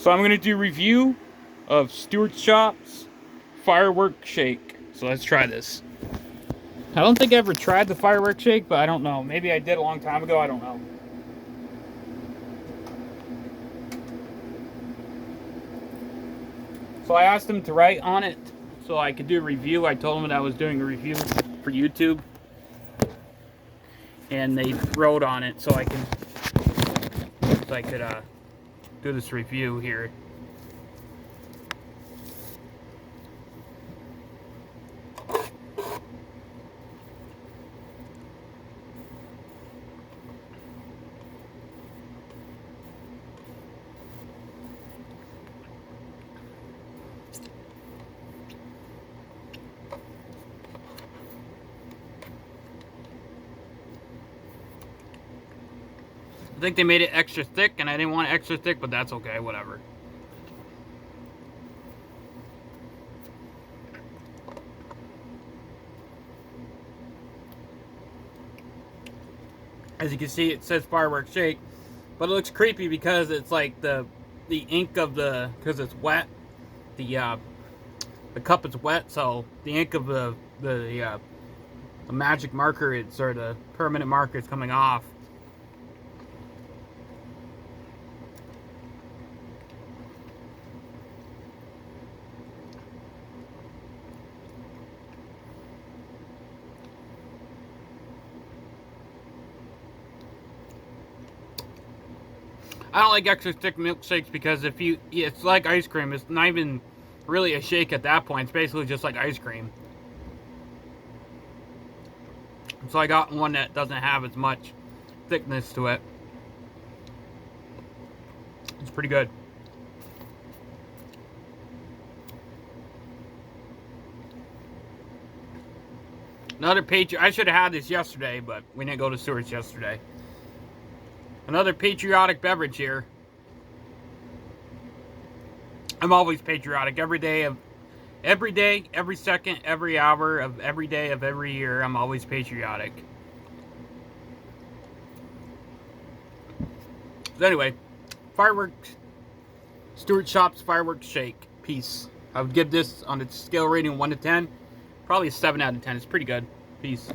So I'm going to do review of Stewart Shop's Firework Shake. So let's try this. I don't think I ever tried the Firework Shake, but I don't know. Maybe I did a long time ago. I don't know. So I asked him to write on it so I could do a review. I told him that I was doing a review for YouTube. And they wrote on it so I could do this review here. I think they made it extra thick, and I didn't want it extra thick, but that's okay, whatever. As you can see, it says Firework Shake, but it looks creepy because it's like the ink of because it's wet. The cup is wet, so the ink of the magic marker, it's or the permanent marker is coming off. I don't like extra thick milkshakes because it's like ice cream. It's not even really a shake at that point. It's basically just like ice cream. So I got one that doesn't have as much thickness to it. It's pretty good. Another I should have had this yesterday, but we didn't go to Stewart's yesterday. Another patriotic beverage here. I'm always patriotic every day, every second, every hour of every day of every year. I'm always patriotic. So anyway, Fireworks, Stewart Shop's Fireworks Shake. Peace. I would give this on its scale rating 1 to 10, probably a 7 out of 10. It's pretty good. Peace.